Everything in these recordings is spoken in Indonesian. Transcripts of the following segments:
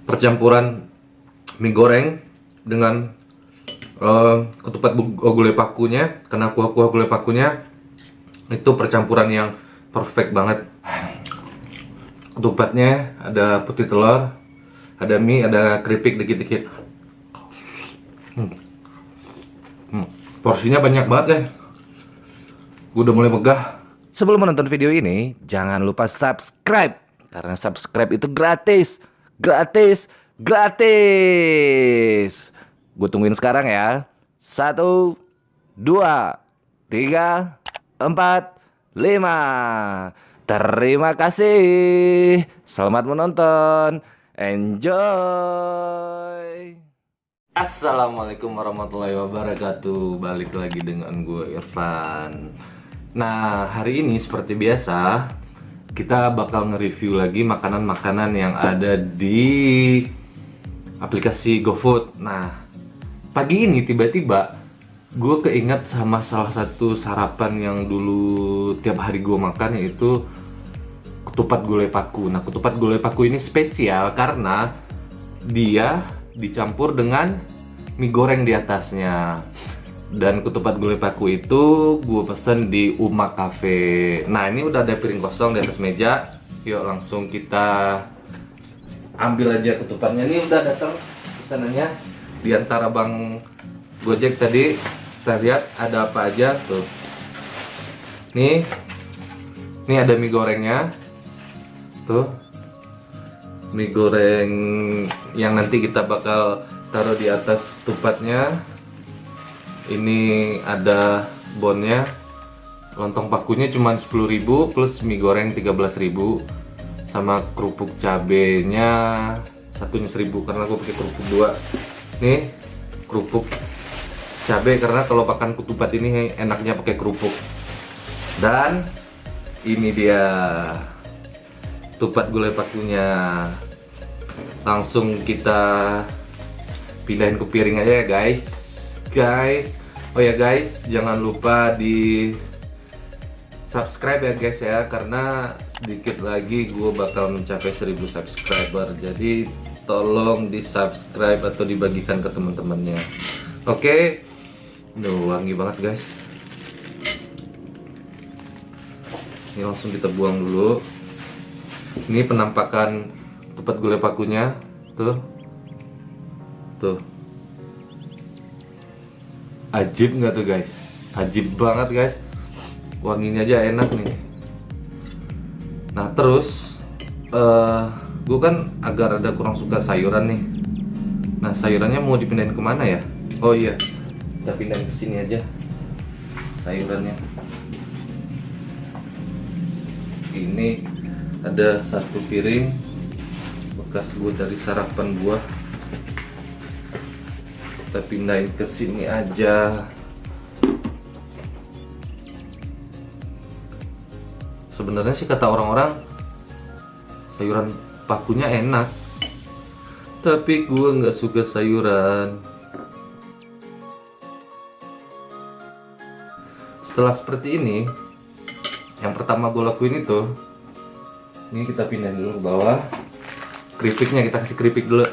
percampuran mie goreng dengan ketupat gulai pakunya. Karena kuah-kuah gulai pakunya itu percampuran yang perfect banget. Ketupatnya ada putih telur, ada mie, ada keripik dikit-dikit. Porsinya banyak banget ya. Gue udah mulai megah. Sebelum menonton video ini, jangan lupa subscribe. Karena subscribe itu gratis. Gratis. Gratis. Gue tungguin sekarang ya. 1, 2, 3, 4, 5. Terima kasih. Selamat menonton. Enjoy. Assalamualaikum warahmatullahi wabarakatuh. Balik lagi dengan gue Irfan. Nah, hari ini seperti biasa kita bakal nge-review lagi makanan-makanan yang ada di aplikasi GoFood. Nah, pagi ini tiba-tiba gue keinget sama salah satu sarapan yang dulu tiap hari gue makan, yaitu ketupat gulai paku. Nah, ketupat gulai paku ini spesial karena dia dicampur dengan mie goreng di atasnya. Dan ketupat gulai paku itu gue pesen di Uma Cafe. Nah, ini udah ada piring kosong di atas meja. Yuk langsung kita ambil aja ketupatnya. Ini udah datang pesanannya di antara Bang Gojek tadi. Kita lihat ada apa aja tuh. Nih ada mie gorengnya. Tuh, mie goreng yang nanti kita bakal taruh di atas ketupatnya. Ini ada bonnya. Lontong pakunya cuma 10.000 plus mie goreng 13.000 sama kerupuk cabenya satunya 1.000 karena aku pakai kerupuk 2. Nih kerupuk cabe karena kalau makan ketupat ini enaknya pakai kerupuk. Dan ini dia ketupat gulai pakunya. Langsung kita pindahin ke piring aja ya guys. Oh ya guys, jangan lupa di subscribe ya guys ya, karena sedikit lagi gue bakal mencapai 1.000 subscriber. Jadi tolong di subscribe atau dibagikan ke teman-temannya. Oke. Wangi banget guys. Ini langsung kita buang dulu. Ini penampakan ketupat gulai pakunya. Tuh. Ajib nggak tuh guys? Ajib banget guys. Wanginya aja enak nih. Nah terus gue kan agak rada kurang suka sayuran nih. Nah, sayurannya mau dipindahin kemana ya? Oh iya, kita pindahin ke sini aja sayurannya. Ini ada satu piring bekas gue dari sarapan gua. Kita pindahin ke sini aja. Sebenarnya sih kata orang-orang sayuran pakunya enak, tapi gue nggak suka sayuran. Setelah seperti ini, yang pertama gue lakuin itu, ini kita pindahin dulu ke bawah. Keripiknya kita kasih keripik dulu.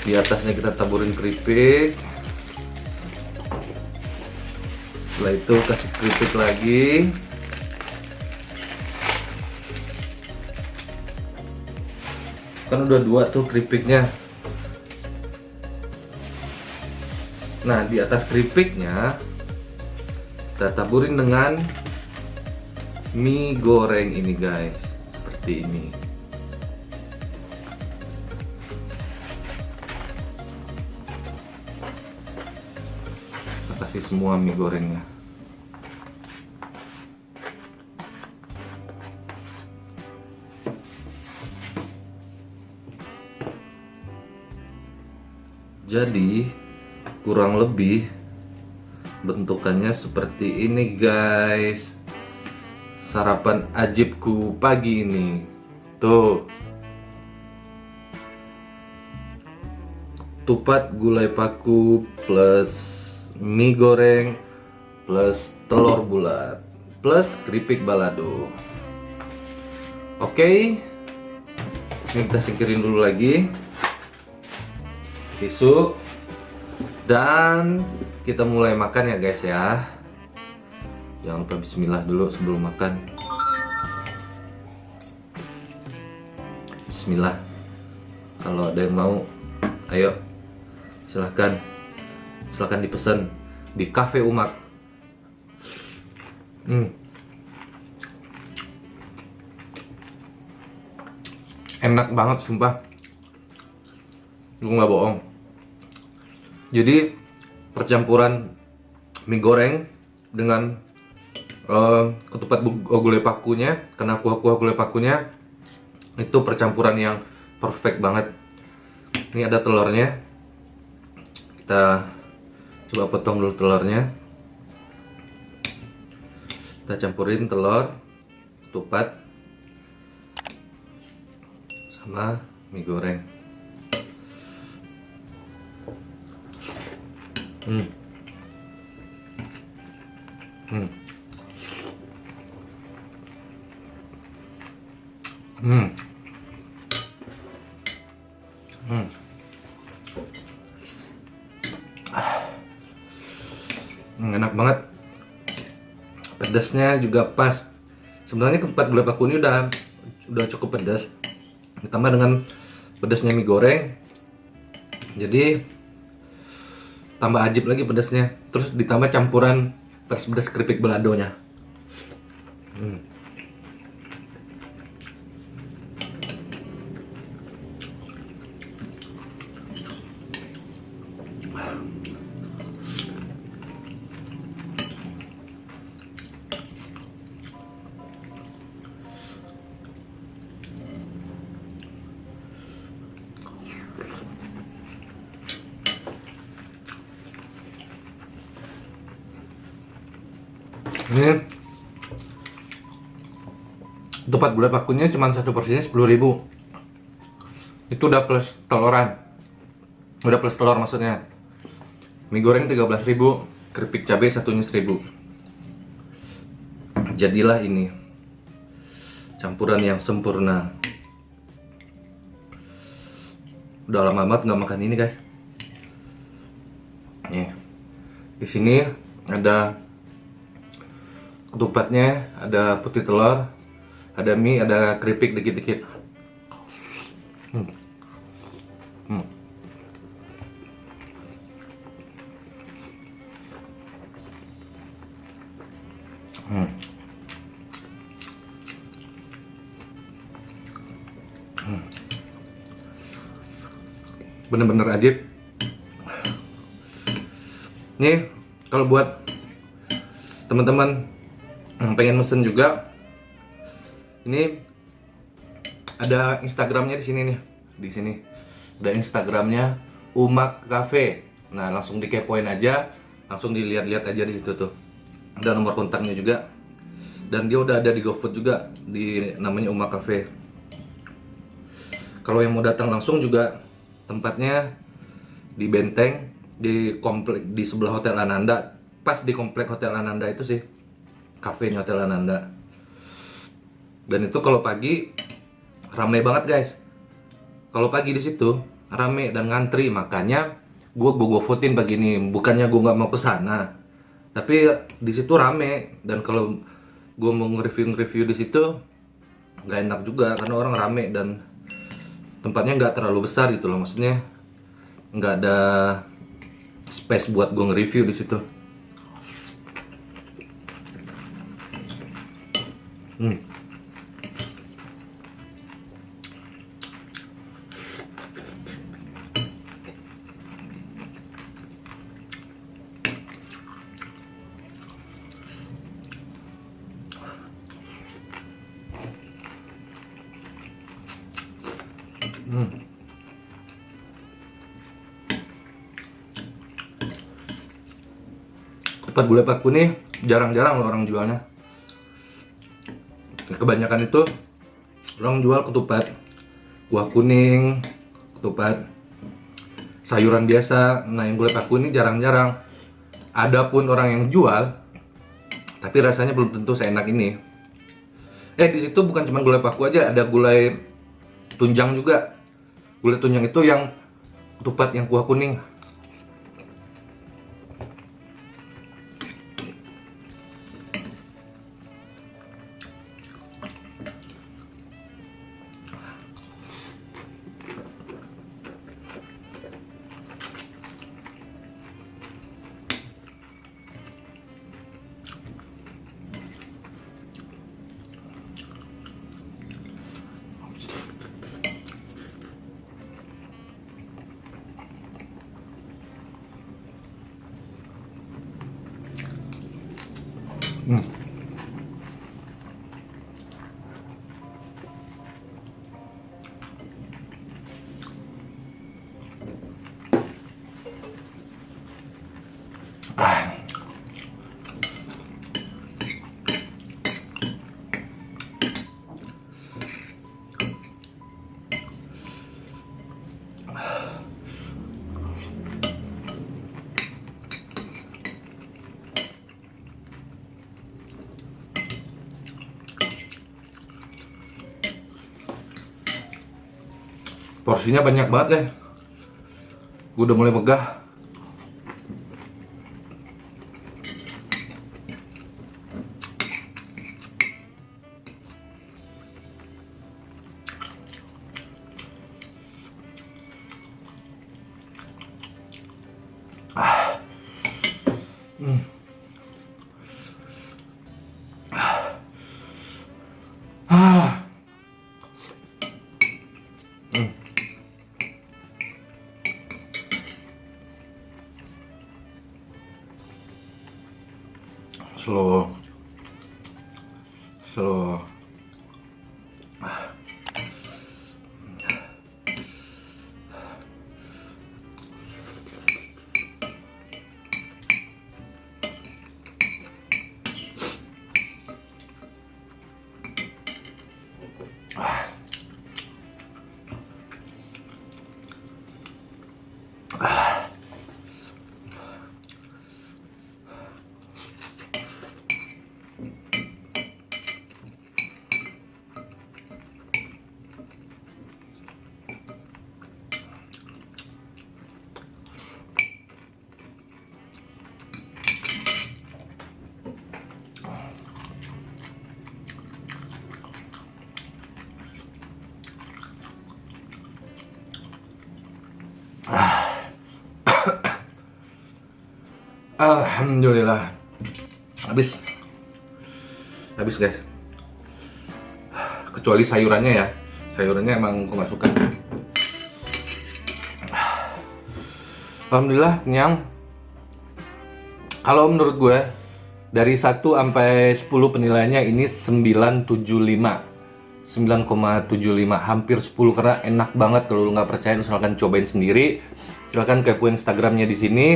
Di atasnya kita taburin keripik. Setelah itu kasih keripik lagi. Kan udah 2 tuh keripiknya. Nah, di atas keripiknya kita taburin dengan mie goreng ini guys. Seperti ini. Kita kasih semua mie gorengnya. Jadi kurang lebih bentukannya seperti ini guys. Sarapan ajibku pagi ini. Tuh. Ketupat gulai paku plus mie goreng plus telur bulat. plus keripik balado. Oke, ini kita singkirin dulu lagi tisu dan kita mulai makan ya guys ya. Jangan lupa bismillah dulu sebelum makan. Bismillah. Kalau ada yang mau, ayo silahkan dipesan di Cafe Umak. Enak banget sumpah, gue nggak bohong. Jadi percampuran mie goreng dengan ketupat gulai pakunya, karena kuah gulai pakunya itu percampuran yang perfect banget. Ini ada telurnya, kita coba potong dulu telurnya. Kita campurin telur, ketupat, sama mie goreng. Enak banget. Pedasnya juga pas. Sebenarnya ketupat gulai paku ini udah cukup pedas. Ditambah dengan pedasnya mie goreng, jadi tambah ajib lagi pedasnya. Terus ditambah campuran pedas keripik baladonya. Ini ketupat gulai pakunya cuma satu porsinya 10.000. Itu udah plus teloran. Udah plus telur maksudnya. Mie goreng 13.000, keripik cabai satunya 1.000. Jadilah ini campuran yang sempurna. Udah lama banget nggak makan ini guys. Nih, di sini ada ketupatnya, ada putih telur, ada mie, ada keripik dikit-dikit. Bener-bener ajib. Nih, kalau buat teman-teman yang pengen mesen juga, ini ada Instagramnya di sini nih. Di sini ada Instagramnya Umak Cafe. Nah, langsung dikepoin aja, langsung dilihat-lihat aja di situ tuh. Ada nomor kontaknya juga. Dan dia udah ada di GoFood juga, di namanya Umak Cafe. Kalau yang mau datang langsung juga, tempatnya di Benteng, di komplek di sebelah Hotel Ananda. Pas di komplek Hotel Ananda itu sih, kafenya Hotel Ananda. Dan itu kalau pagi rame banget guys. Kalau pagi di situ rame dan ngantri, makanya gue GoFoodin pagi ini. Bukannya gue nggak mau ke sana, tapi di situ rame. Dan kalau gue mau nge-review di situ nggak enak juga karena orang rame dan tempatnya nggak terlalu besar gitu loh. Maksudnya nggak ada space buat gue nge-review di situ. Ketupat gulai paku nih jarang-jarang loh orang jualnya. Kebanyakan itu orang jual ketupat kuah kuning, ketupat sayuran biasa. Nah, yang gulai paku ini jarang-jarang. Ada pun orang yang jual Tapi rasanya belum tentu seenak ini. Di situ bukan cuma gulai paku aja, ada gulai tunjang juga. Gulai tunjang itu yang ketupat yang kuah kuning. Porsinya banyak banget deh. Gue udah mulai megah. Slow. Alhamdulillah. Habis guys. Kecuali sayurannya ya. Sayurannya emang gue gak suka. Alhamdulillah kenyang. Kalau menurut gue dari 1 sampai 10 penilaiannya ini 9,75. 9,75, hampir 10 karena enak banget. Kalau lu nggak percaya silahkan cobain sendiri. Silahkan kepoin Instagramnya di sini.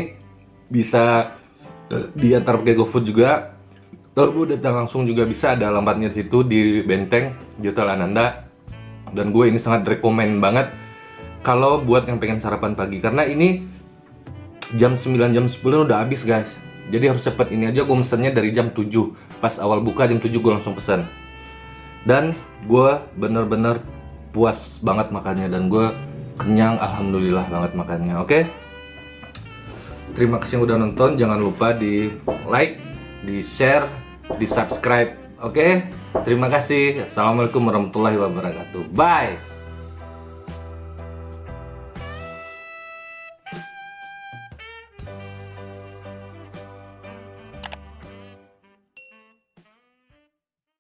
Bisa diantar pakai GoFood juga. Kalau gue datang langsung juga bisa, ada alamatnya di situ di Benteng di Hotel Ananda. Dan gue ini sangat rekomen banget kalau buat yang pengen sarapan pagi, karena ini jam 9 jam 10 udah habis guys. Jadi harus cepet. Ini aja gue mesennya dari jam 7. Pas awal buka jam 7 gue langsung pesen. Dan gue bener-bener puas banget makannya dan gue kenyang, alhamdulillah banget makannya. Oke? Terima kasih yang udah nonton. Jangan lupa di like, di share, di subscribe. Oke? Terima kasih. Assalamualaikum warahmatullahi wabarakatuh. Bye.